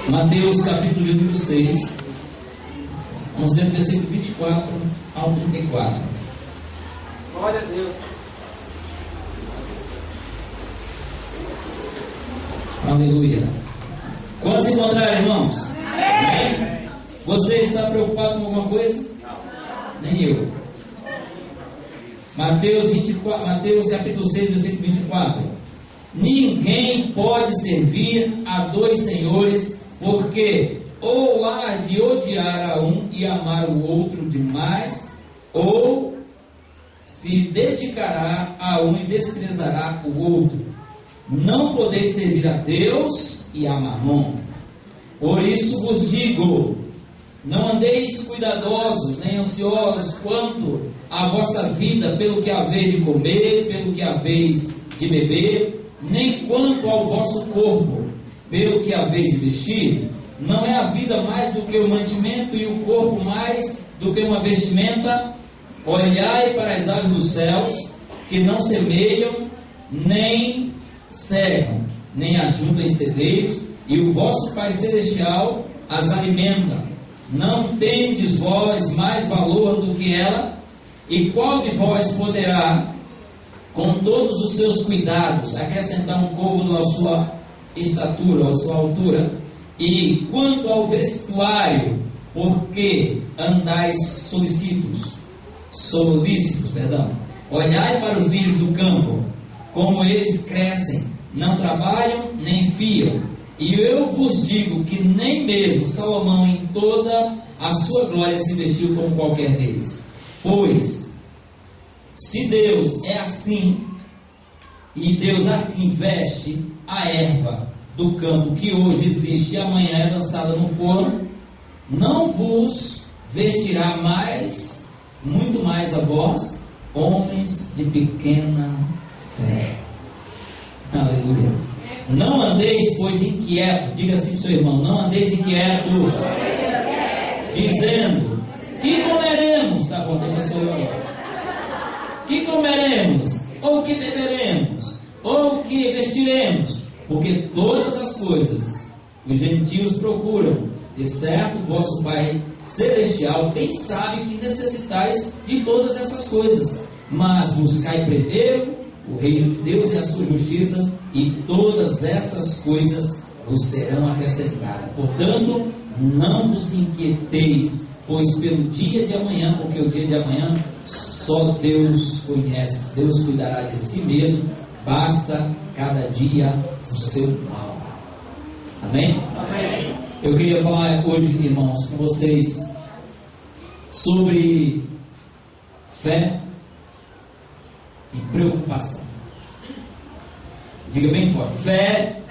Mateus capítulo de número 6. Vamos ler do versículo 24 ao 34. Glória a Deus. Aleluia. Quantos encontraram, irmãos? Amém? Você está preocupado com alguma coisa? Nem eu. Mateus capítulo 6, versículo 24. Ninguém pode servir a dois senhores, porque ou há de odiar a um e amar o outro demais, ou se dedicará a um e desprezará o outro. Não podeis servir a Deus e a Mamon. Por isso vos digo, não andeis cuidadosos nem ansiosos quanto à vossa vida, pelo que haveis de comer, pelo que haveis de beber, nem quanto ao vosso corpo, pelo que haveis de vestir. Não é a vida mais do que o mantimento, e o corpo mais do que uma vestimenta? Olhai para as aves dos céus, que não semeiam, nem cegam, nem ajuntam em celeiros, e o vosso Pai Celestial as alimenta. Não tendes vós mais valor do que ela? E qual de vós poderá, com todos os seus cuidados, acrescentar um côvado à sua estatura, à sua altura? E quanto ao vestuário, por que andais solícitos? Olhai para os lírios do campo, como eles crescem, não trabalham nem fiam. E eu vos digo que nem mesmo Salomão em toda a sua glória se vestiu como qualquer deles. Pois, se Deus é assim, e Deus assim veste a erva do campo que hoje existe e amanhã é lançada no forno, não vos vestirá mais, muito mais a vós, homens de pequena fé. Aleluia. Não andeis, pois, inquietos. Diga assim para o seu irmão: não andeis inquietos, dizendo: que comeremos? Tá bom, deixa eu agora. Que comeremos? Ou que beberemos? Ou que vestiremos? Porque todas as coisas os gentios procuram, de certo vosso Pai Celestial bem sabe que necessitais de todas essas coisas. Mas buscai primeiro o reino de Deus e a sua justiça, e todas essas coisas vos serão acrescentadas. Portanto, não vos inquieteis, pois pelo dia de amanhã, porque o dia de amanhã só Deus conhece. Deus cuidará de si mesmo, basta cada dia o seu mal. Amém? Amém. Eu queria falar hoje, irmãos, com vocês sobre fé e preocupação. Diga bem forte: fé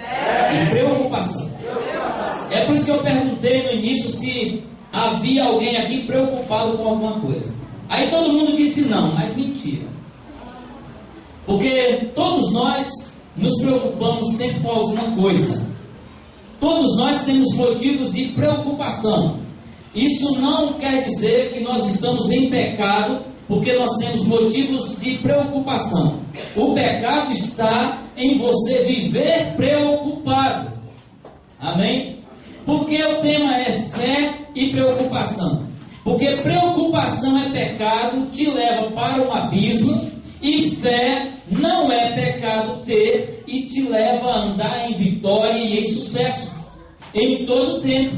e preocupação. É por isso que eu perguntei no início se havia alguém aqui preocupado com alguma coisa. Aí todo mundo disse não, mas mentira. Porque todos nós nos preocupamos sempre com alguma coisa. Todos nós temos motivos de preocupação. Isso não quer dizer que nós estamos em pecado, porque nós temos motivos de preocupação. O pecado está em você viver preocupado. Amém? Porque o tema é fé e preocupação. Porque preocupação é pecado, te leva para um abismo, e fé não é pecado ter e te leva a andar em vitória e em sucesso em todo o tempo.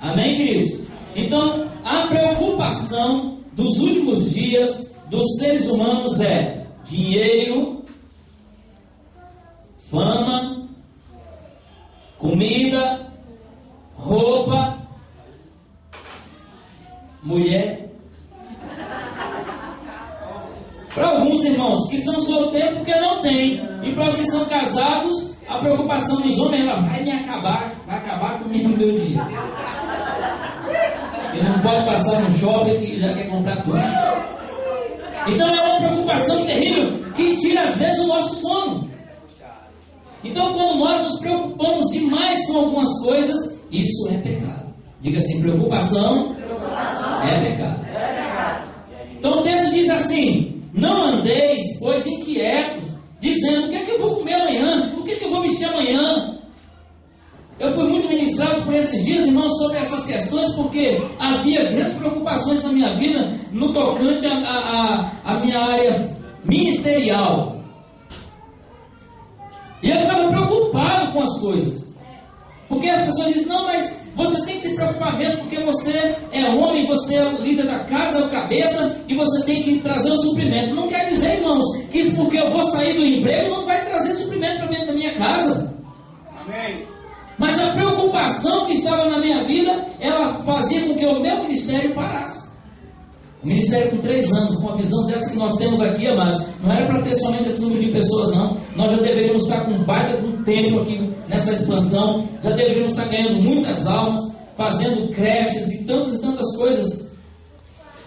Amém, queridos? Então, a preocupação dos últimos dias dos seres humanos é dinheiro, fama, comida, roupa, mulher. Para alguns irmãos que são solteiros porque não tem, e para os que são casados, a preocupação dos homens ela vai acabar comigo no meu dia. Ele não pode passar no shopping que já quer comprar tudo. Então é uma preocupação terrível que tira às vezes o nosso sono. Então quando nós nos preocupamos demais com algumas coisas, isso é pecado. Diga assim: preocupação é pecado. Então o texto diz assim: não andeis, pois, inquietos, dizendo: o que é que eu vou comer amanhã? O que é que eu vou vestir amanhã? Eu fui muito ministrado ministrados por esses dias, irmãos, sobre essas questões, porque havia grandes preocupações na minha vida no tocante à minha área ministerial. E eu ficava preocupado com as coisas. Porque as pessoas dizem, não, mas você tem que se preocupar mesmo, porque você é homem, você é o líder da casa, é o cabeça, e você tem que trazer o suprimento. Não quer dizer, irmãos, que isso porque eu vou sair do emprego não vai trazer suprimento para dentro da minha casa. Amém. Mas a preocupação que estava na minha vida, ela fazia com que o meu ministério parasse. O ministério com 3 anos, com a visão dessa que nós temos aqui, amados, não era para ter somente esse número de pessoas, não. Nós já deveríamos estar com um baita de um tempo aqui nessa expansão, já deveríamos estar ganhando muitas almas, fazendo creches e tantas coisas.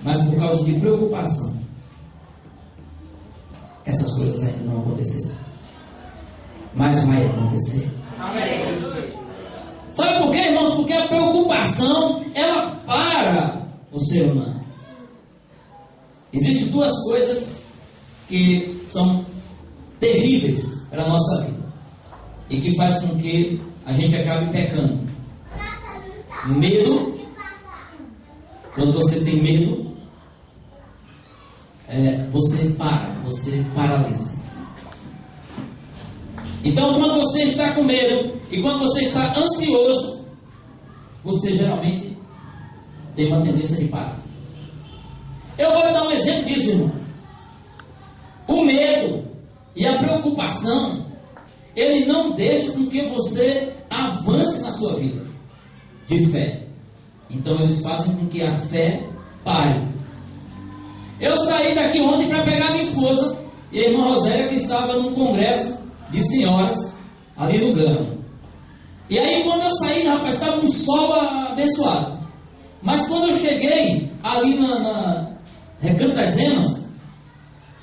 Mas por causa de preocupação, essas coisas ainda não aconteceram. Mas vai acontecer. Amém. Sabe por quê, irmãos? Porque a preocupação, ela para o ser humano. Existem 2 coisas que são terríveis para a nossa vida e que faz com que a gente acabe pecando. Medo. Quando você tem medo, você paralisa. Então, quando você está com medo e quando você está ansioso, você geralmente tem uma tendência de parar. Eu vou dar um exemplo disso, irmão. O medo e a preocupação, ele não deixa com que você avance na sua vida de fé. Então eles fazem com que a fé pare. Eu saí daqui ontem para pegar minha esposa e a irmã Rosélia, que estava num congresso de senhoras ali no Gama. E aí quando eu saí, rapaz, estava um sol abençoado. Mas quando eu cheguei ali na Recanto das Emas,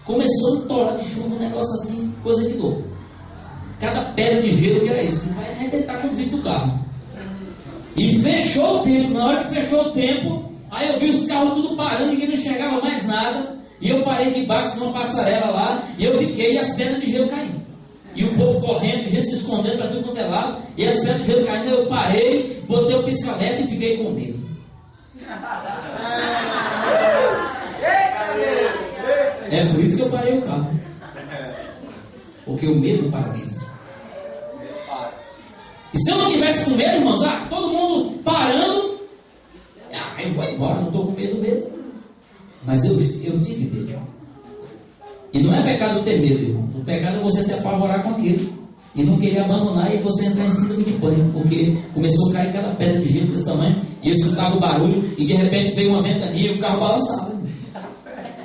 começou a torar de chuva, um negócio assim, coisa de louco. Cada pedra de gelo que era isso, vai arrebentar com o vidro do carro. E fechou o tempo. Na hora que fechou o tempo, aí eu vi os carros tudo parando, ninguém não enxergava mais nada. E eu parei debaixo de uma passarela lá, e eu fiquei, e as pedras de gelo caindo. E o povo correndo, gente se escondendo para tudo quanto é lado, e as pedras de gelo caindo. Eu parei, botei o pisca-alerta e fiquei com medo. É por isso que eu parei o carro. Porque o medo paralisa. E se eu não tivesse com medo, irmãos, todo mundo parando, eu vou embora, não estou com medo mesmo. Mas eu tive medo. E não é pecado ter medo, irmão. O pecado é você se apavorar com aquilo e não querer abandonar e você entrar em síndrome de pânico, porque começou a cair aquela pedra de gelo desse tamanho, e eu escutava o barulho, e de repente veio uma ventania e o carro balançava.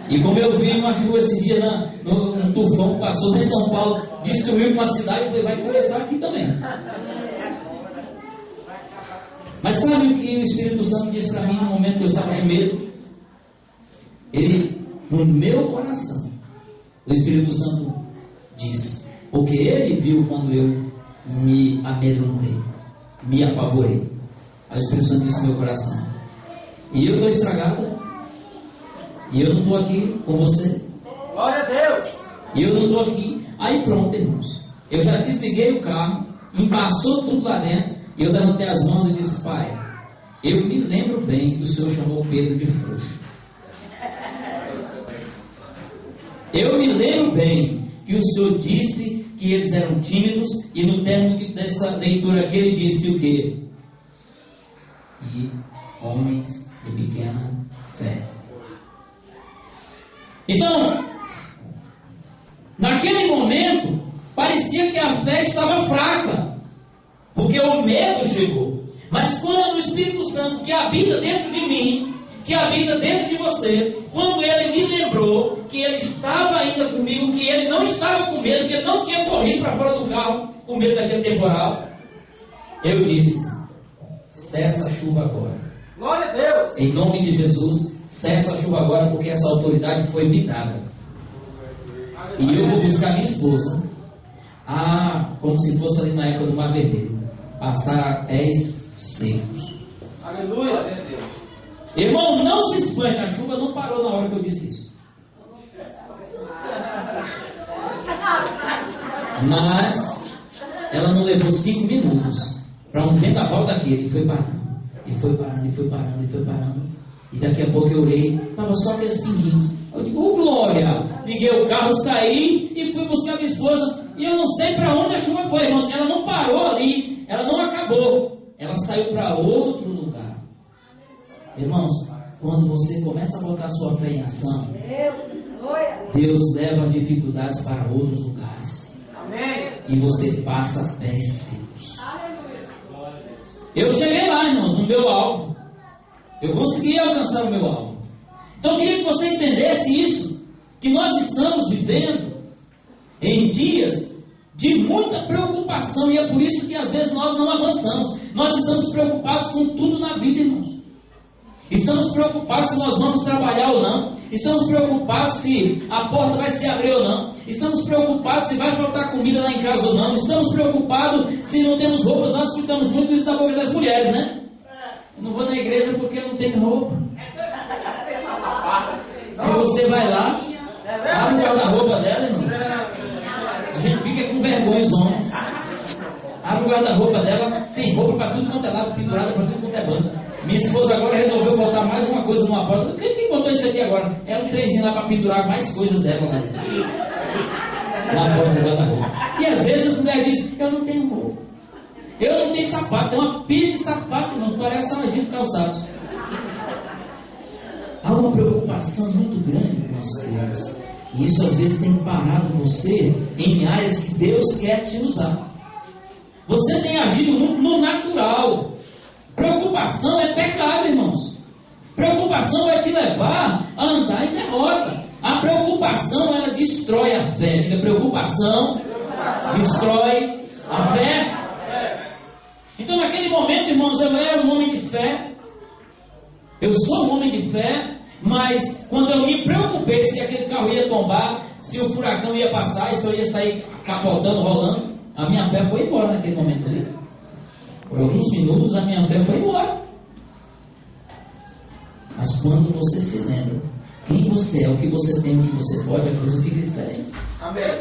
E como eu vi uma chuva esse dia, um tufão que passou em São Paulo, destruiu uma cidade, eu falei, vai começar aqui também. Mas sabe o que o Espírito Santo disse para mim no momento que eu estava com medo? Ele, no meu coração, o Espírito Santo disse, porque ele viu quando eu me amedrontei, me apavorei. Aí o Espírito Santo disse no meu coração, e eu estou estragado, e eu não estou aqui com você. Glória a Deus. E eu não estou aqui. Aí pronto, irmãos, eu já desliguei o carro, embaçou tudo lá dentro, e eu levantei as mãos e disse, Pai, eu me lembro bem que o Senhor chamou Pedro de frouxo. Eu me lembro bem que o Senhor disse que eles eram tímidos, e no término dessa leitura aqui ele disse o quê? E homens de pequena fé. Então, naquele momento, parecia que a fé estava fraca, porque o medo chegou. Mas quando o Espírito Santo, que habita dentro de mim, que habita dentro de você, quando ele me lembrou que ele estava ainda comigo, que ele não estava com medo, que ele não tinha corrido para fora do carro com medo daquele temporal, eu disse, cessa a chuva agora. Glória a Deus. Em nome de Jesus, cessa a chuva agora, porque essa autoridade foi me dada. E eu vou buscar minha esposa, como se fosse ali na época do Mar Vermelho, passar pés secos. Aleluia. Irmão, não se espante, a chuva não parou na hora que eu disse isso. Mas ela não levou 5 minutos para um vendaval daquele. E foi parando, e foi parando, e foi parando, e foi parando. E daqui a pouco eu olhei, estava só aqueles pinguinhos. Eu digo, ô glória! Liguei o carro, saí e fui buscar minha esposa. E eu não sei para onde a chuva foi, irmãos. Ela não parou ali, ela não acabou. Ela saiu para outro lugar. Irmãos, quando você começa a botar sua fé em ação, Deus leva as dificuldades para outros lugares. Amém. E você passa pés secos. Eu cheguei lá, irmãos, no meu alvo. Eu consegui alcançar o meu alvo. Então eu queria que você entendesse isso, que nós estamos vivendo em dias de muita preocupação, e é por isso que às vezes nós não avançamos. Nós estamos preocupados com tudo na vida, irmãos. Estamos preocupados se nós vamos trabalhar ou não. Estamos preocupados se a porta vai se abrir ou não. Estamos preocupados se vai faltar comida lá em casa ou não. Estamos preocupados se não temos roupas. Nós escutamos muito isso da boca das mulheres, né? Eu não vou na igreja porque eu não tenho roupa. Aí você vai lá, abre o guarda-roupa dela, irmão. A gente fica com vergonha, os homens. Abre o guarda-roupa dela, tem roupa para tudo quanto é lado, pendurada para tudo quanto é banda. Minha esposa agora resolveu botar mais uma coisa numa porta. Quem botou isso aqui agora? É um trenzinho lá para pendurar mais coisas dela lá dentro. Na porta do guarda-roupa. E às vezes as mulheres dizem, eu não tenho roupa. Eu não tenho sapato, tem uma pilha de sapato, não parece saladinho de calçados. Há uma preocupação muito grande com as coisas. E isso às vezes tem parado você em áreas que Deus quer te usar. Você tem agido muito no natural. Preocupação é pecado, irmãos. Preocupação vai te levar a andar em derrota. A preocupação, ela destrói a fé. Diga, preocupação destrói a fé. Então naquele momento, irmãos, eu era um homem de fé. Eu sou um homem de fé. Mas quando eu me preocupei se aquele carro ia tombar, se o furacão ia passar, e se eu ia sair capotando, rolando, a minha fé foi embora naquele momento ali. Por alguns minutos a minha fé foi embora. Mas quando você se lembra quem você é, o que você tem, o que você pode, a coisa fica diferente. Amém.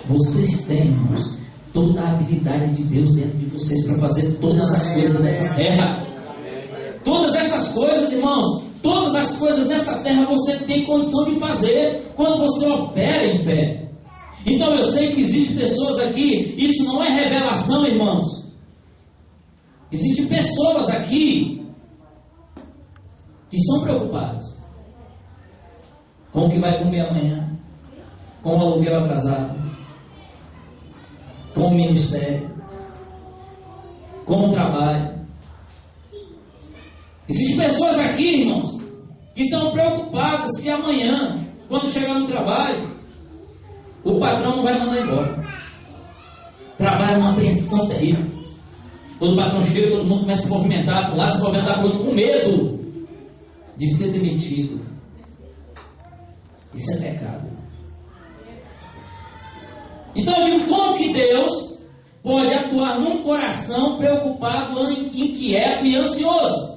Vocês têm, irmãos, toda a habilidade de Deus dentro de vocês para fazer todas as coisas nessa terra. Todas essas coisas, irmãos, todas as coisas nessa terra você tem condição de fazer quando você opera em fé. Então eu sei que existem pessoas aqui, isso não é revelação, irmãos. Existem pessoas aqui que estão preocupadas com o que vai comer amanhã, com o aluguel atrasado, com o ministério, com o trabalho. Existem pessoas aqui, irmãos, que estão preocupadas se amanhã, quando chegar no trabalho, o patrão não vai mandar embora. Trabalho é uma apreensão terrível. Quando o patrão chega, todo mundo começa a se movimentar para um lado, se movimentar para o outro, com medo de ser demitido. Isso é pecado. Então eu digo, como que Deus pode atuar num coração preocupado, inquieto e ansioso?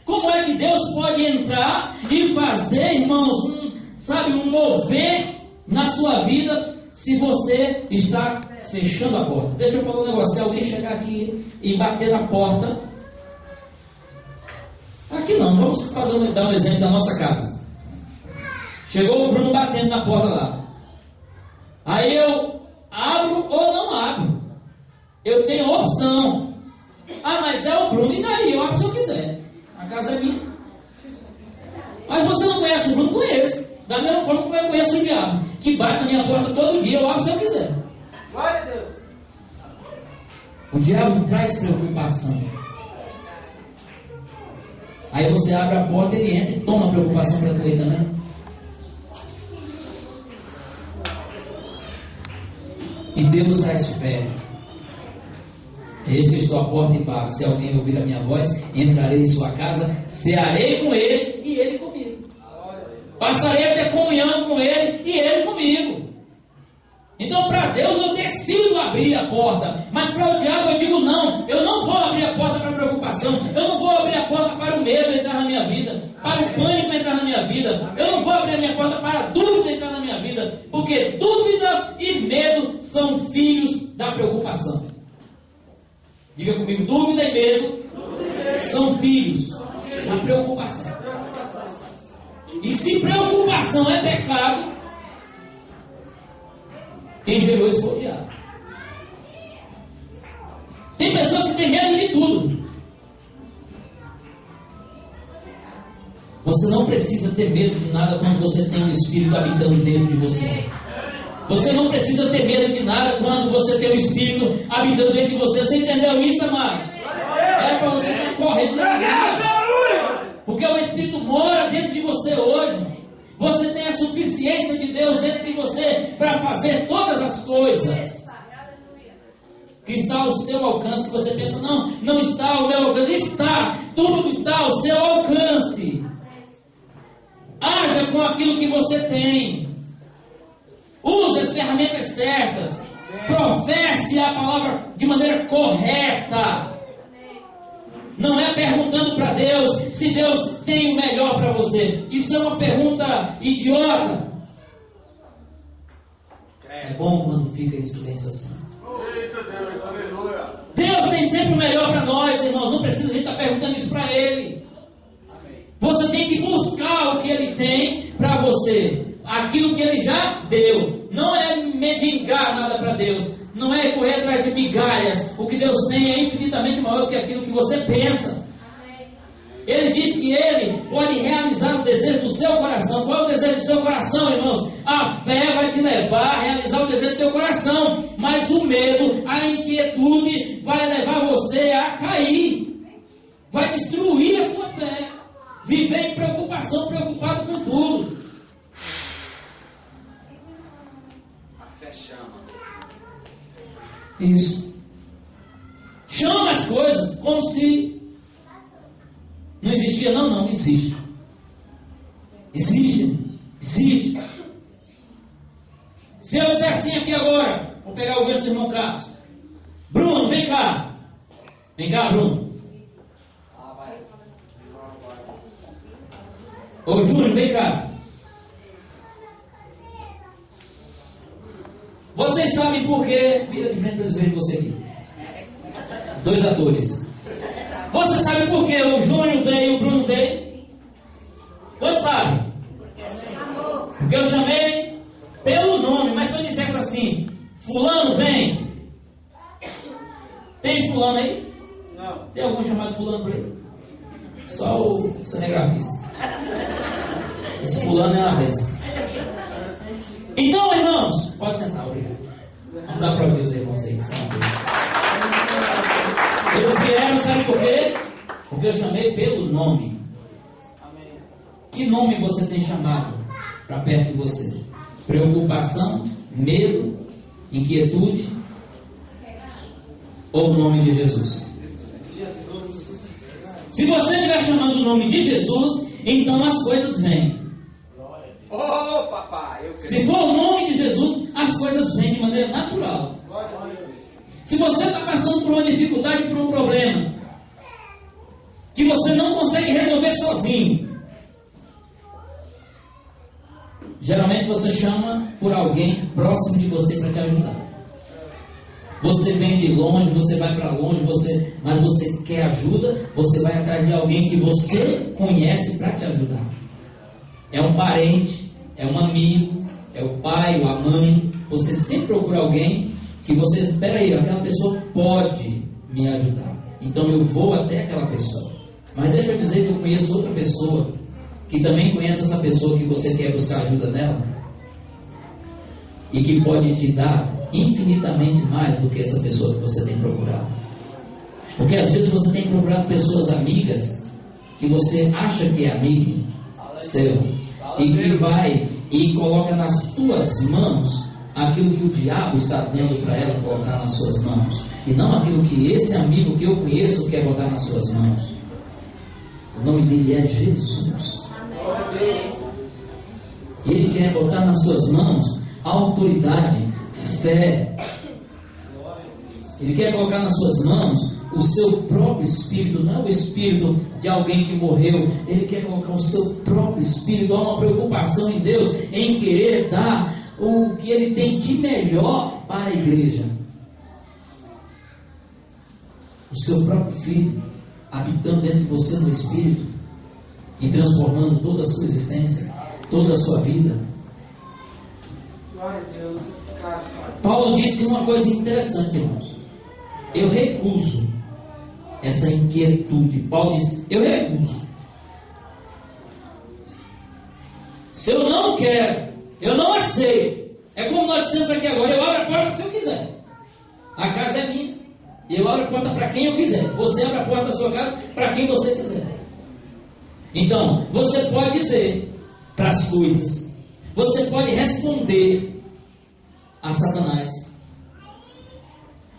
Como é que Deus pode entrar e fazer, irmãos, um mover na sua vida se você está fechando a porta? Deixa eu falar um negócio. Se alguém chegar aqui e bater na porta, aqui não, vamos dar um exemplo da nossa casa. Chegou o Bruno batendo na porta lá. Aí eu abro ou não abro. Eu tenho opção. Ah, mas é o Bruno, e daí? Eu abro se eu quiser. A casa é minha. Mas você não conhece o Bruno? Conheço. Da mesma forma que eu conheço o diabo, que bate na minha porta todo dia, eu abro se eu quiser. Glória a Deus. O diabo traz preocupação. Aí você abre a porta, ele entra e toma a preocupação para ele também. E Deus traz fé. Eis que estou à porta e bato. Se alguém ouvir a minha voz, entrarei em sua casa, cearei com ele e ele comigo. Passarei a ter comunhão com ele e ele comigo. Então para Deus eu decido abrir a porta, mas para o diabo eu digo não, eu não vou abrir a porta para a preocupação, eu não vou abrir a porta para o medo entrar na minha vida, para o pânico entrar na minha vida, eu não vou abrir a minha porta para a dúvida entrar na minha vida, porque dúvida e medo são filhos da preocupação. preocupação. Diga comigo, dúvida e medo são filhos da preocupação. E se preocupação é pecado, quem gerou isso foi o diabo. Tem pessoas que têm medo de tudo. Você não precisa ter medo de nada quando você tem um Espírito habitando dentro de você. Você não precisa ter medo de nada quando você tem um Espírito habitando dentro de você. Você entendeu isso, amado? É para você estar correndo na vida. Porque o Espírito mora dentro de você hoje. Você tem a suficiência de Deus dentro de você para fazer todas as coisas que está ao seu alcance. Você pensa, não está ao meu alcance. Está, tudo está ao seu alcance. Haja com aquilo que você tem. Use as ferramentas certas. Professe a palavra de maneira correta. Não é perguntando para Deus se Deus tem o melhor para você. Isso é uma pergunta idiota. É bom quando fica em silêncio assim. Deus tem sempre o melhor para nós, irmãos. Não precisa a gente estar perguntando isso para Ele. Você tem que buscar o que Ele tem para você. Aquilo que Ele já deu. Não é mendigar nada para Deus. Não é correr atrás de migalhas. O que Deus tem é infinitamente maior do que aquilo que você pensa. Ele diz que Ele pode realizar o desejo do seu coração. Qual é o desejo do seu coração, irmãos? A fé vai te levar a realizar o desejo do teu coração. Mas o medo, a inquietude vai levar você a cair. Vai destruir a sua fé. Viver em preocupação, preocupado com tudo. A fé chama. Isso. Chama as coisas como se não existia. Não existe. Existe. Se eu disser assim aqui agora, vou pegar o gancho do irmão Carlos. Bruno, vem cá. Vem cá, Bruno. Ô Júnior, vem cá. Vocês sabem por quê? Vira de frente para eles verem você aqui. 2 atores. Você sabe por que o Júnior veio e o Bruno veio? Você sabe? Porque eu chamei pelo nome. Mas se eu dissesse assim, fulano vem. Tem fulano aí? Não. Tem algum chamado fulano por aí? Só o cinegrafista. Esse fulano é uma vez. Então, irmãos, pode sentar, obrigado. Vamos aplaudir os irmãos aí, que são Deus. Eles vieram, sabe por quê? Porque eu chamei pelo nome. Que nome você tem chamado para perto de você? Preocupação, medo, inquietude ou o nome de Jesus? Se você estiver chamando o nome de Jesus, então as coisas vêm. Oh, papai! Se for o nome de Jesus, as coisas vêm de maneira natural. Se você está passando por uma dificuldade, por um problema que você não consegue resolver sozinho, geralmente você chama por alguém próximo de você para te ajudar. Você vem de longe, você vai para longe, mas você quer ajuda, você vai atrás de alguém que você conhece para te ajudar. É um parente, é um amigo, é o pai ou a mãe. Você sempre procura alguém que você, espera aí, aquela pessoa pode me ajudar. Então eu vou até aquela pessoa. Mas deixa eu dizer que eu conheço outra pessoa que também conhece essa pessoa que você quer buscar ajuda nela e que pode te dar infinitamente mais do que essa pessoa que você tem procurado. Porque às vezes você tem procurado pessoas amigas que você acha que é amigo seu e que vai e coloca nas tuas mãos aquilo que o diabo está dando para ela colocar nas suas mãos, e não aquilo que esse amigo que eu conheço quer botar nas suas mãos. O nome dele é Jesus. Ele quer botar nas suas mãos autoridade, fé. Ele quer colocar nas suas mãos o seu próprio espírito, não é o espírito de alguém que morreu. Ele quer colocar o seu próprio espírito. Há uma preocupação em Deus em querer dar o que Ele tem de melhor para a igreja. o seu próprio Filho, habitando dentro de você no Espírito e transformando toda a sua existência, toda a sua vida. Glória a Deus. Paulo disse uma coisa interessante, irmãos. Eu recuso essa inquietude. Paulo disse, eu recuso. Se eu não quero, eu não aceito. É como nós dissemos aqui agora, eu abro a porta se eu quiser. A casa é minha. Eu abro a porta para quem eu quiser. Você abre a porta da sua casa para quem você quiser. Então, você pode dizer para as coisas. Você pode responder a Satanás.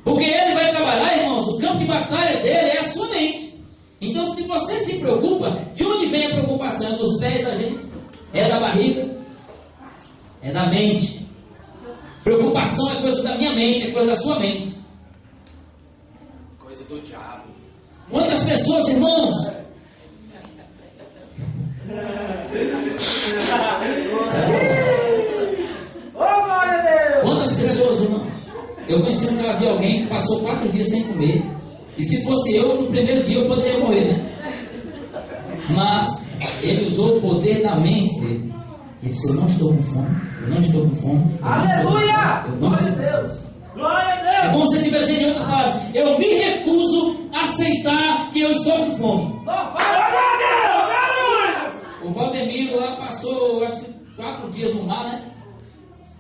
Porque ele vai trabalhar, irmãos, o campo de batalha dele é a sua mente. Então, se você se preocupa, de onde vem a preocupação? É dos pés da gente? É da barriga? É da mente. Preocupação é coisa da minha mente, é coisa da sua mente. Coisa do diabo. Quantas pessoas, irmãos? Glória a Deus! Quantas pessoas, irmãos? Eu conheci um caso de alguém que passou 4 dias sem comer. E se fosse eu, no primeiro dia eu poderia morrer, né? Mas ele usou o poder da mente dele. Ele disse, eu não estou com fome. Eu não estou com fome. Aleluia! Eu não estou com fome. Deus! Glória a Deus! É como se estivesse em outras palavras. Eu me recuso a aceitar que eu estou com fome. O Valdemiro lá passou, acho que 4 dias no mar, né?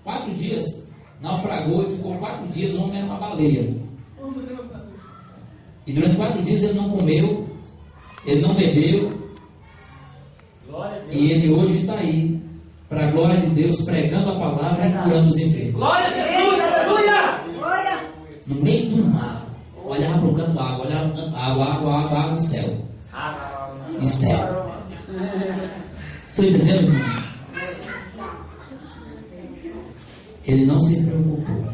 4 dias. Naufragou e ficou 4 dias, o homem era uma baleia. E durante 4 dias ele não comeu, ele não bebeu. E ele hoje está aí, para a glória de Deus, pregando a palavra e curando os enfermos. Glória a Jesus! Aleluia! Glória! No meio do mar, olhava para o canto da água, olhava para o canto, água, e céu. E céu. Estão entendendo, irmão? Ele não se preocupou.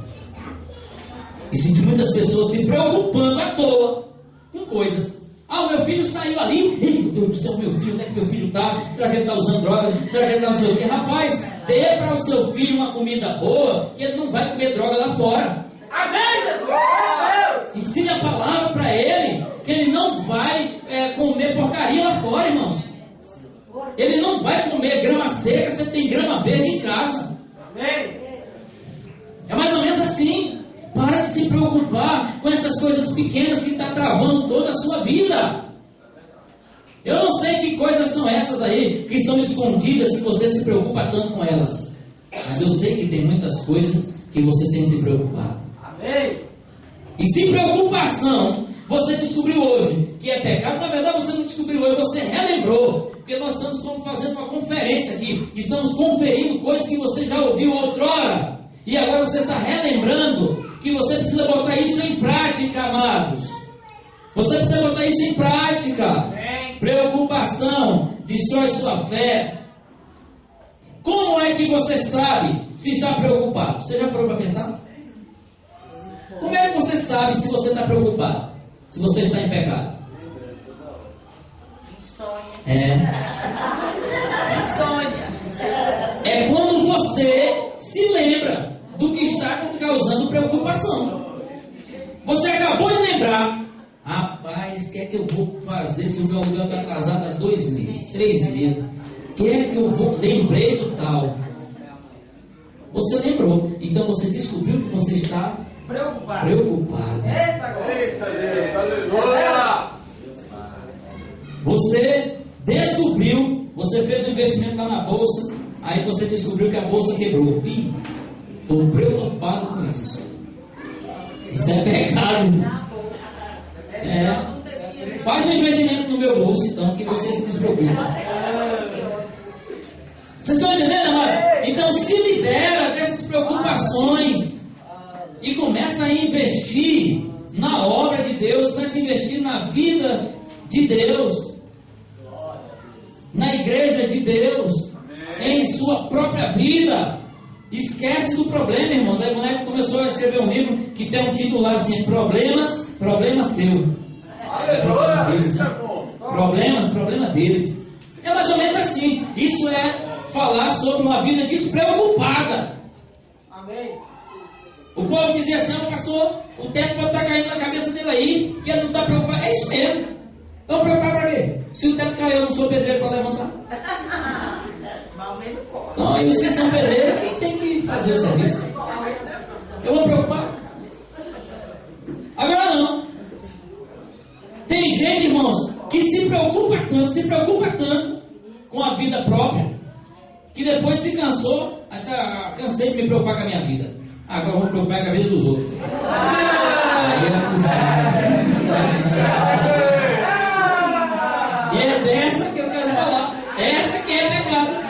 E senti muitas pessoas se preocupando à toa com coisas. O meu filho saiu ali. Ei, meu Deus do céu, meu filho, onde é que meu filho está? Será que ele está usando droga? Será que ele está não sei o quê? Rapaz, dê para o seu filho uma comida boa, que ele não vai comer droga lá fora. Amém, Jesus! Ensine a palavra para ele, que ele não vai comer porcaria lá fora, irmãos. Ele não vai comer grama seca, você tem grama verde em casa. Amém! É mais ou menos assim. Para de se preocupar com essas coisas pequenas que está travando toda a sua vida. Eu não sei que coisas são essas aí que estão escondidas, que você se preocupa tanto com elas. Mas eu sei que tem muitas coisas que você tem se preocupado. Amém! E se preocupação você descobriu hoje que é pecado, na verdade você não descobriu hoje, você relembrou. Porque nós estamos fazendo uma conferência aqui, estamos conferindo coisas que você já ouviu outrora. E agora você está relembrando que você precisa botar isso em prática, amados. Você precisa botar isso em prática. Amém. Preocupação destrói sua fé. Como é que você sabe se está preocupado? Você já parou para pensar? Como é que você sabe se você está preocupado? Se você está em pecado? Insônia. É quando você se lembra do que está causando preocupação. Você acabou de lembrar. Rapaz, o que é que eu vou fazer se o meu aluguel está atrasado há 2 meses, 3 meses? O que é que eu vou... Lembrei do tal. Você lembrou. Então você descobriu que você está preocupado. Eita Deus! Aleluia! Você descobriu, você fez um investimento lá na bolsa, aí você descobriu que a bolsa quebrou. Ih, estou preocupado com isso. Isso é pecado. Faz um investimento no meu bolso, então, que você se despreocupa. Vocês estão entendendo, amados? Então se libera dessas preocupações e começa a investir na obra de Deus, começa a investir na vida de Deus, na igreja de Deus, em sua própria vida. Esquece do problema, irmãos. Aí o moleque começou a escrever um livro que tem um título lá assim: Problema seu. Problema deles. É mais ou menos assim. Isso é falar sobre uma vida despreocupada. Amém. O povo dizia assim: "Ah, pastor, o teto pode estar caindo na cabeça dele aí, que ele não está preocupado." É isso mesmo. Vamos preocupar para quê? Se o teto caiu, eu não sou pedreiro para levantar. Não, e os que são pedreiros, quem tem que fazer o serviço? Eu vou preocupar? Agora não. Tem gente, irmãos, que se preocupa tanto com a vida própria, que depois se cansou. Aí você, cansei de me preocupar com a minha vida. Agora eu vou me preocupar com a vida dos outros. Aí ela puxa. E é dessa que eu quero falar. Essa que é pecado.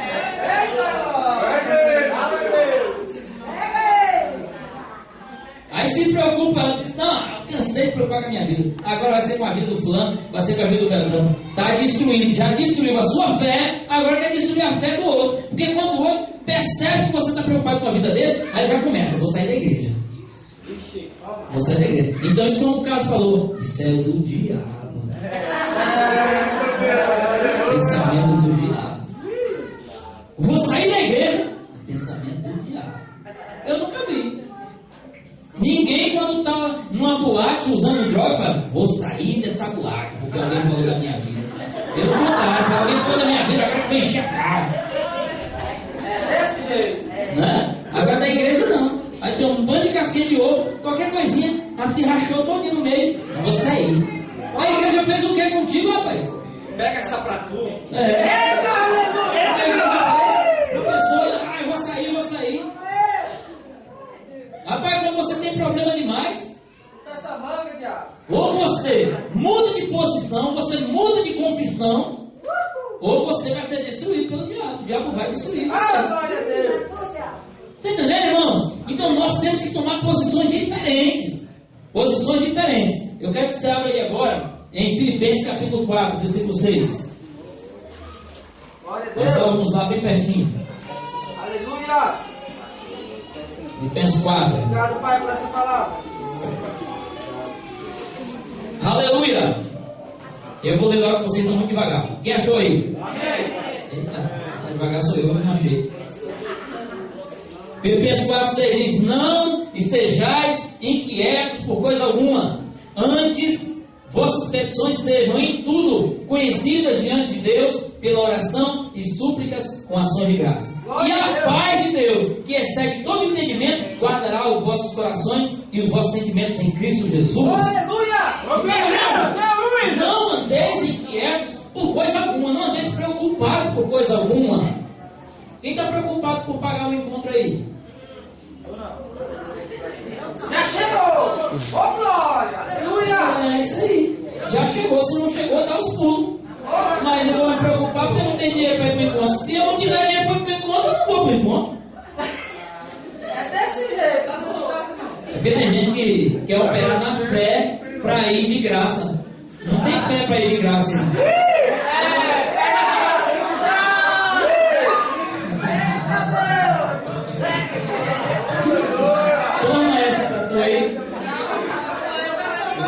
Aí se preocupa, ela diz: "Não, eu cansei de preocupar com a minha vida. Agora vai ser com a vida do fulano, vai ser com a vida do Beltrano." Está destruindo, já destruiu a sua fé, agora quer destruir a fé do outro. Porque quando o outro percebe que você está preocupado com a vida dele, aí já começa: "Vou sair da igreja." Vou sair da igreja. Então isso, como o Carlos falou, isso é do diabo. Pensamento do diabo. Vou sair da igreja. Pensamento do diabo. Eu nunca vi ninguém, quando está numa boate usando droga, fala: "Vou sair dessa boate porque alguém falou da minha vida." Pelo contrário, alguém falou da minha vida, agora eu vou encher a cara. Desse jeito. Né? Agora da igreja não. Aí tem um bando de casquinha de ovo, qualquer coisinha, ela se rachou todo no meio. Vou sair. A igreja fez o que contigo, rapaz? Pega essa pra tu. Professor, eu vou sair. Rapaz, quando você tem problema demais, Essa manga, diabo. ou você muda de posição, você muda de confissão, ou você vai ser destruído pelo diabo. O diabo vai destruir você. Glória a Deus. Está entendendo, irmãos? Então nós temos que tomar posições diferentes. Posições diferentes. Eu quero que você abra aí agora em Filipenses capítulo 4, versículo 6. Glória a Nós Deus. vamos lá bem pertinho. Aleluia. Filipenses 4. Obrigado, Pai, por essa palavra. Aleluia! Eu vou ler logo com vocês, estão muito devagar. Quem achou aí? Amém. Eita, devagar sou eu não achei. Filipenses 4,6 diz: "Não estejais inquietos por coisa alguma, antes vossas petições sejam em tudo conhecidas diante de Deus pela oração e súplicas com ações de graça. E a paz de Deus, que excede todo entendimento, guardará os vossos corações e os vossos sentimentos em Cristo Jesus." Aleluia. Não andeis inquietos por coisa alguma, não andeis preocupados por coisa alguma. Quem está preocupado por pagar o encontro aí? Já chegou. Ô, glória. Aleluia. É isso aí. Já chegou, se não chegou, dá os pulos. Mas eu vou me preocupar porque eu não tenho dinheiro para ir para o encontro. Se eu não tiver dinheiro para ir para o encontro, eu não vou para o encontro. É desse jeito. Tá bom, não. Porque tem gente que quer operar na fé para ir de graça. Não tem fé para ir de graça, irmão. Toma essa pra tu aí.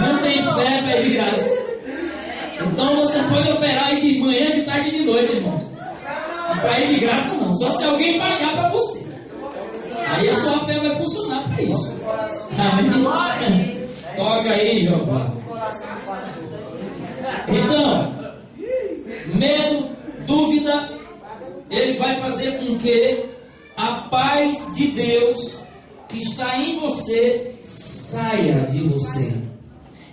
Não tem fé para ir de graça. Então você pode operar aí de manhã, de tarde e de noite, irmãos. Não para ir de graça não. Só se alguém pagar para você. Aí a sua fé vai funcionar para isso. Amém? Toca aí, Jeová. Então, medo, dúvida, ele vai fazer com que a paz de Deus que está em você saia de você.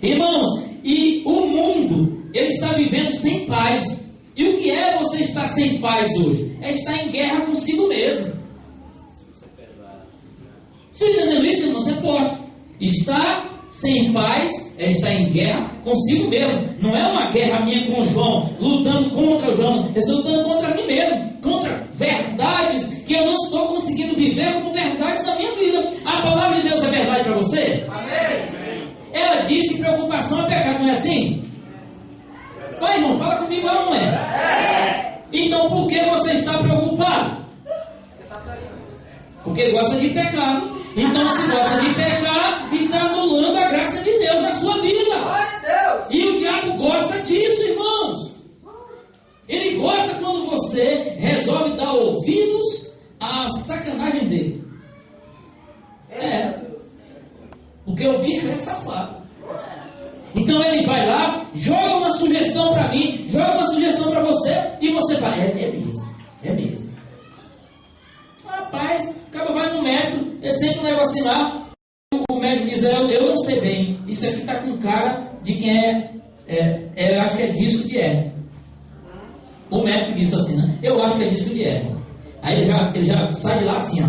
Irmãos, e o mundo, ele está vivendo sem paz. E o que é você estar sem paz hoje? É estar em guerra consigo mesmo. Você entendendo isso, irmão? Você pode estar sem paz, é estar em guerra consigo mesmo. Não é uma guerra minha com o João, lutando contra o João. Eu estou lutando contra mim mesmo, contra verdades que eu não estou conseguindo viver como verdades da minha vida. A palavra de Deus é verdade para você? Amém. Ela disse que preocupação é pecado, não é assim? Vai, irmão, fala comigo, ou não é? Então por que você está preocupado? Porque gosta de pecar. Então, se gosta de pecar, está anulando a graça de Deus na sua vida. Glória a Deus. E o diabo gosta disso, irmãos. Ele gosta quando você resolve dar ouvidos à sacanagem dele. porque o bicho é safado. Então ele vai lá, joga uma sugestão para mim, joga uma sugestão para você, e você fala, é mesmo. Rapaz, o cara vai no médico, ele senta um negocinho lá, o médico diz, eu não sei bem, isso aqui está com cara de quem eu acho que é disso que é. O médico disse assim, né? Eu acho que é disso que é. Aí ele já sai de lá assim, ó.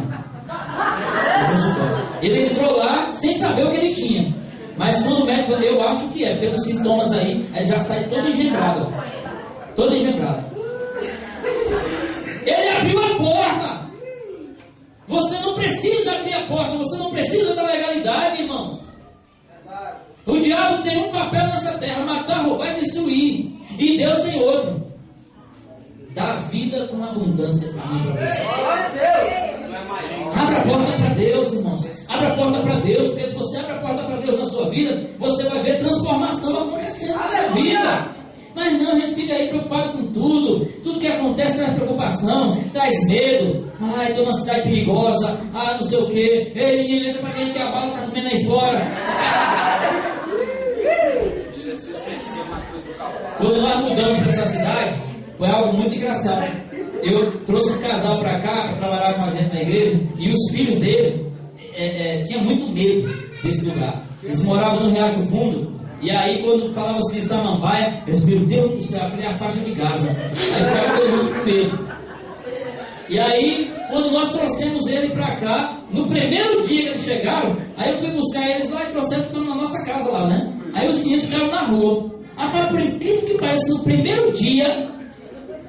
Ele entrou lá sem saber o que ele tinha. Mas quando o médico falou, eu acho que é, pelos sintomas aí já sai todo engembrado. Todo engembrado. Ele abriu a porta. Você não precisa abrir a porta, você não precisa da legalidade, irmão. O diabo tem um papel nessa terra, matar, roubar e destruir. E Deus tem outro. Dá vida com abundância para mim e para você. Abra a porta para Deus, irmãos. Abra a porta para Deus, porque se você abre a porta para Deus na sua vida, você vai ver transformação acontecendo na sua vida. Mas não, a gente fica aí preocupado com tudo. Tudo que acontece traz preocupação, traz medo. Ai, estou numa cidade perigosa. Não sei o quê. Ei, menino, entra para quem que a bala está comendo aí fora. Quando nós mudamos para essa cidade, foi algo muito engraçado. Eu trouxe um casal para cá, para trabalhar com a gente na igreja, e os filhos dele tinham muito medo desse lugar. Eles moravam no Riacho Fundo, e aí quando falava assim, Samambaia, eles, meu Deus do céu, aquele é a faixa de Gaza. Aí ficava todo mundo com medo. E aí, quando nós trouxemos ele para cá, no primeiro dia que eles chegaram, aí eu fui buscar eles lá e trouxemos, ficando na nossa casa lá, né? Aí os meninos ficaram na rua. Rapaz, por incrível que pareça, no primeiro dia,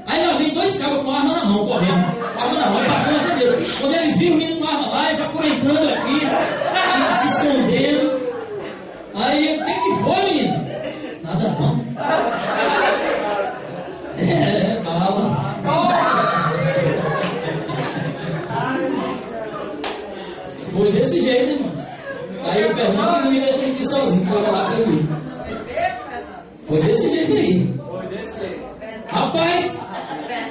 aí lá vem dois cabos com arma na mão, correndo. Arma na mão, passando a entender. Quando eles viram o menino com arma lá, eles já foram entrando aqui, se escondendo. Aí, o que foi, menino? Nada não. Bala. Foi desse jeito, irmão. Aí o Fernando não me deixou aqui sozinho, para lá para eu ir. Foi desse jeito aí. Rapaz,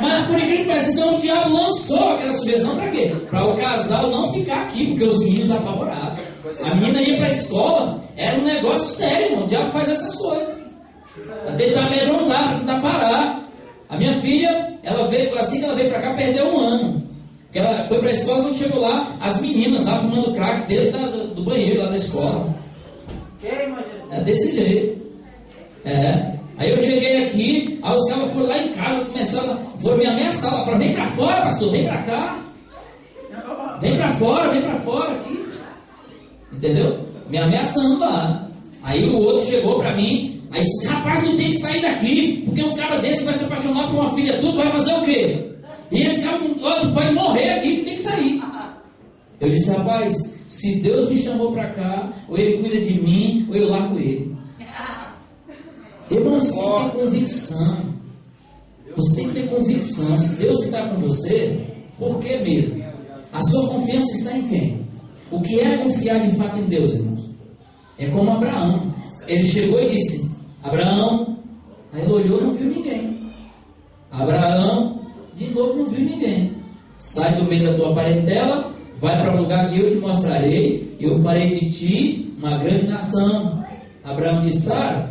mas por incrível que pareça, então o diabo lançou aquela sugestão para quê? Para o casal não ficar aqui, porque os meninos apavoravam. A menina ia para a escola, era um negócio sério, irmão. O diabo faz essas coisas. Para tentar amedrontar, para tentar parar. A minha filha, ela veio, assim que ela veio para cá, perdeu um ano. Porque ela foi para a escola, quando chegou lá, as meninas lá fumando crack dentro do banheiro lá da escola. É desse jeito. Aí eu cheguei aqui, aí os caras foram lá em casa, foram me ameaçar. Ela falou, vem pra fora, pastor, vem pra cá. Vem pra fora aqui. Entendeu? Me ameaçando lá. Aí o outro chegou pra mim, aí disse, rapaz, não tem que sair daqui, porque um cara desse vai se apaixonar por uma filha tua, vai fazer o quê? E esse cara pode morrer aqui, tem que sair. Eu disse, rapaz, se Deus me chamou pra cá, ou Ele cuida de mim, ou eu largo Ele. Irmão, você tem que ter convicção. Você tem que ter convicção. Se Deus está com você, por que medo? A sua confiança está em quem? O que é confiar de fato em Deus, irmãos? É como Abraão. Ele chegou e disse, Abraão. Aí ele olhou e não viu ninguém. Abraão, de novo, não viu ninguém. Sai do meio da tua parentela, vai para o lugar que eu te mostrarei, e eu farei de ti uma grande nação. Abraão disse, Sara,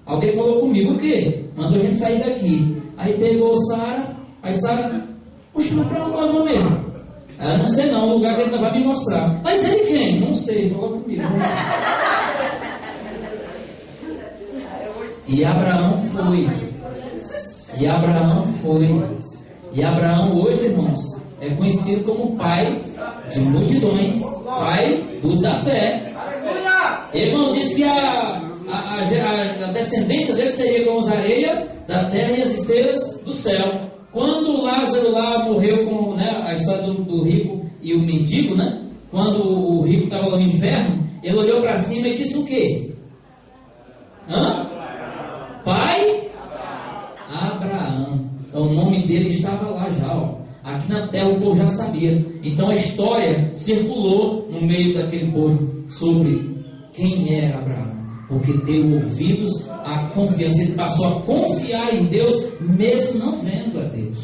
alguém falou comigo, o quê? Mandou a gente sair daqui. Aí pegou Sara, aí Sara, puxa, mas para onde nós vamos mesmo? Ela, não sei não, o lugar que ele vai me mostrar. Mas ele quem? Não sei, falou comigo. E Abraão foi. E Abraão hoje, irmãos, é conhecido como pai de multidões, pai dos da fé. Irmão, diz que a descendência dele seria como as areias da terra e as estrelas do céu. Quando Lázaro lá morreu com a história do rico e o mendigo, né? Quando o rico estava lá no inferno, ele olhou para cima e disse o quê? Pai Abraão. Então, o nome dele estava lá já, ó. Aqui na terra o povo já sabia. Então a história circulou no meio daquele povo sobre quem era Abraão. Porque deu ouvidos à confiança. Ele passou a confiar em Deus, mesmo não vendo a Deus.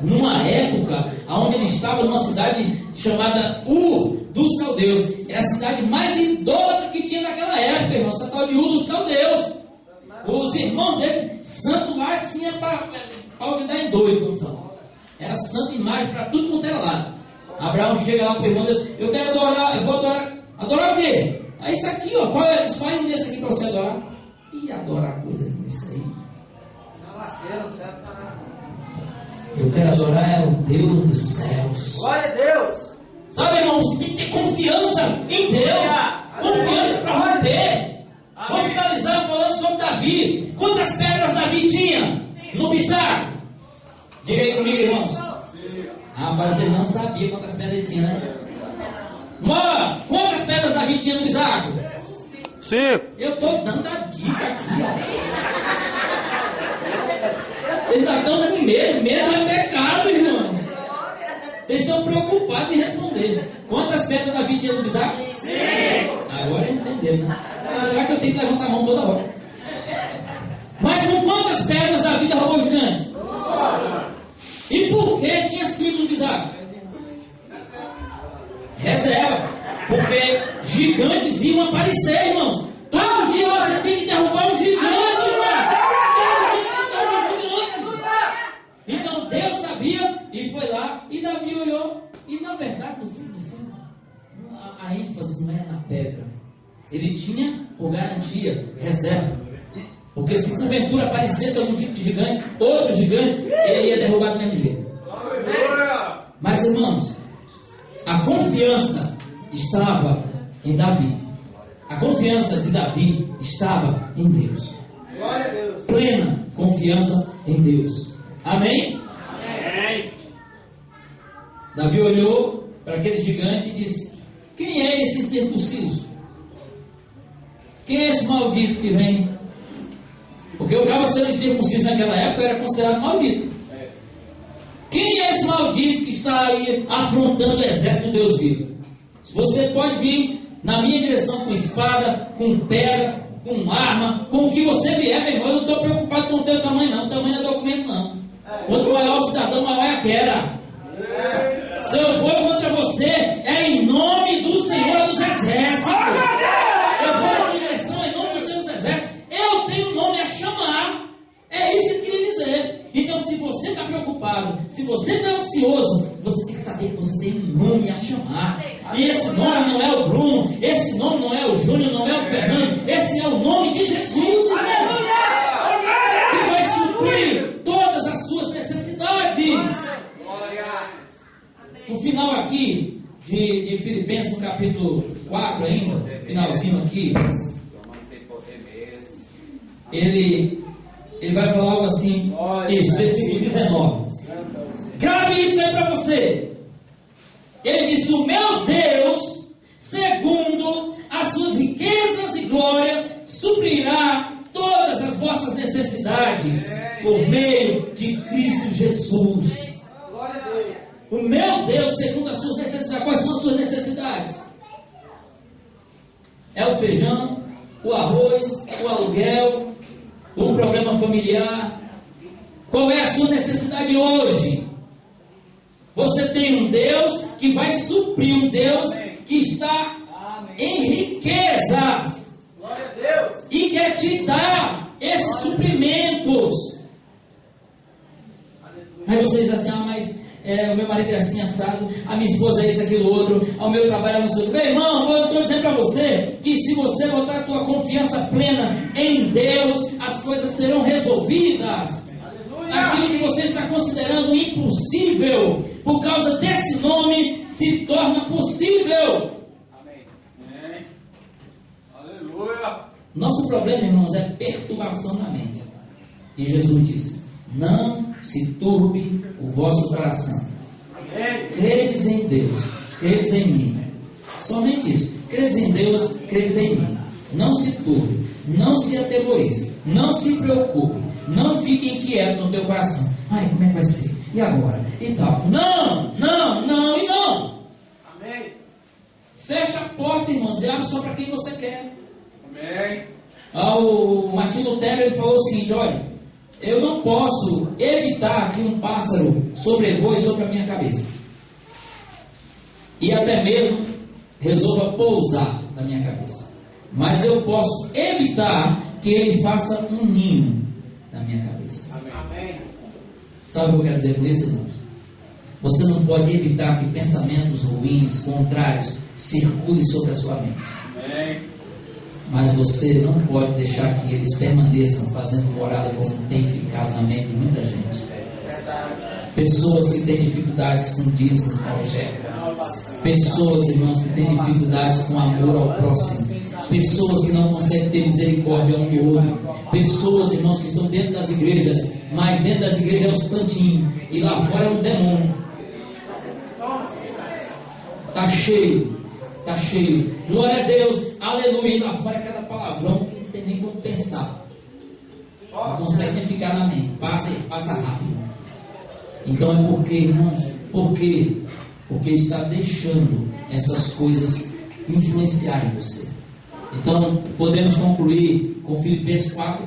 Numa época onde ele estava numa cidade chamada Ur dos caldeus. É a cidade mais idólatra que tinha naquela época, irmão. Essa tal de Ur dos caldeus. Os irmãos dele, santo lá tinha para olvidar em doido. Era santo imagem para tudo quanto era lado. Abraão chega lá para o irmão e diz: eu quero adorar, eu vou adorar. Adorar o quê? Ah, isso aqui, ó. Qual é? Escolhe desse aqui para você adorar. E adorar coisa nisso aí. Eu quero adorar o Deus dos céus. Glória a Deus. Sabe, irmão, você tem que ter confiança em Deus. Confiança para romper. Vou finalizar falando sobre Davi. Quantas pedras Davi tinha no pisaco? Diga aí comigo, irmãos. Rapaz, você não sabia quantas pedras ele tinha, né? Mano, quantas pedras Davi tinha no pisaco? 5. Eu estou dando a dica aqui, ó. Vocês estão com medo. Medo é pecado, irmão. Vocês estão preocupados em responder. Quantas pedras Davi tinha no pisaco? 5. Agora entenderam, né? Será que eu tenho que levantar a mão toda hora? Mas com quantas pedras Davi derrubou o gigante? E por que tinha 5 no pisaco? Reserva. Porque gigantes iam aparecer, irmãos. Todo dia você tem que derrubar um gigante, irmão. Todo dia você derruba um gigante. Então Deus sabia e foi lá. E Davi olhou. E na verdade, no fundo, a ênfase não era na pedra. Ele tinha, por garantia, reserva. Porque se porventura aparecesse algum tipo de gigante, outro gigante, ele ia derrubar do mesmo jeito. Mas, irmãos, a confiança estava em Davi. A confiança de Davi estava em Deus. Plena confiança em Deus. Amém? Amém. Davi olhou para aquele gigante e disse: quem é esse incircunciso? Quem é esse maldito que vem? Porque o cara sendo incircunciso naquela época era considerado maldito. Quem é esse maldito que está aí afrontando o exército do Deus vivo? Você pode vir na minha direção com espada, com pedra, com arma, com o que você vier, meu irmão. Eu não estou preocupado com o teu tamanho, não. O tamanho não é documento, não. Quanto maior o cidadão, maior é a queda. Se eu for contra você, é em nome do Senhor dos Exércitos. Eu vou na direção em nome do Senhor dos Exércitos. Eu tenho um nome a chamar. É isso que eu queria dizer. Então, se você está preocupado, se você está ansioso, você tem que saber que você tem um nome a chamar. E esse nome não é o Bruno, esse nome não é o Júnior, não é o Fernando. Esse é o nome de Jesus. Que vai suprir todas as suas necessidades. No final aqui de Filipenses, no capítulo 4 ainda, finalzinho aqui, ele vai falar algo assim, isso, versículo 19. Grave isso aí para você. Ele disse: o meu Deus, segundo as suas riquezas e glória, suprirá todas as vossas necessidades por meio de Cristo Jesus. O meu Deus, segundo as suas necessidades. Quais são as suas necessidades? É o feijão, o arroz, o aluguel, o problema familiar. Qual é a sua necessidade hoje? Você tem um Deus que vai suprir, um Deus que está em riquezas e quer te dar esses suprimentos. Aí você diz assim: mas o meu marido é assim assado, a minha esposa é isso, aquilo, outro, ao meu trabalho é não sei o que. Meu irmão, eu estou dizendo para você que se você botar a tua confiança plena em Deus, as coisas serão resolvidas. Aquilo que você está considerando impossível, por causa desse nome, se torna possível. Amém. Aleluia. Nosso problema, irmãos, é perturbação na mente. E Jesus disse: não se turbe o vosso coração. Credes em Deus, credes em mim. Somente isso. Credes em Deus, credes em mim. Não se turbe, não se aterrorize, não se preocupe, não fique inquieto no teu coração. Ai, como é que vai ser? E agora? E tal. Não, não, não e não. Amém. Fecha a porta, irmãos, e abre só para quem você quer. Amém. O Martinho Lutero, ele falou o seguinte: olha, eu não posso evitar que um pássaro sobrevoe sobre a minha cabeça. E até mesmo resolva pousar na minha cabeça. Mas eu posso evitar que ele faça um ninho na minha cabeça. Amém. Sabe o que eu quero dizer com isso, irmão? Você não pode evitar que pensamentos ruins, contrários, circulem sobre a sua mente. Amém. Mas você não pode deixar que eles permaneçam fazendo morada como tem ficado na mente de muita gente. Pessoas que têm dificuldades com dízimo, pessoas, irmãos, que têm dificuldades com amor ao próximo, pessoas que não conseguem ter misericórdia um do outro, pessoas, irmãos, que estão dentro das igrejas, mas dentro das igrejas é um santinho e lá fora é um demônio. Está cheio, está cheio. Glória a Deus, aleluia. E lá fora é cada palavrão que não tem nem como pensar, não consegue nem ficar na mente, passa rápido. Então é porque, irmãos, por quê? Porque está deixando essas coisas influenciarem você. Então podemos concluir com Filipenses 4.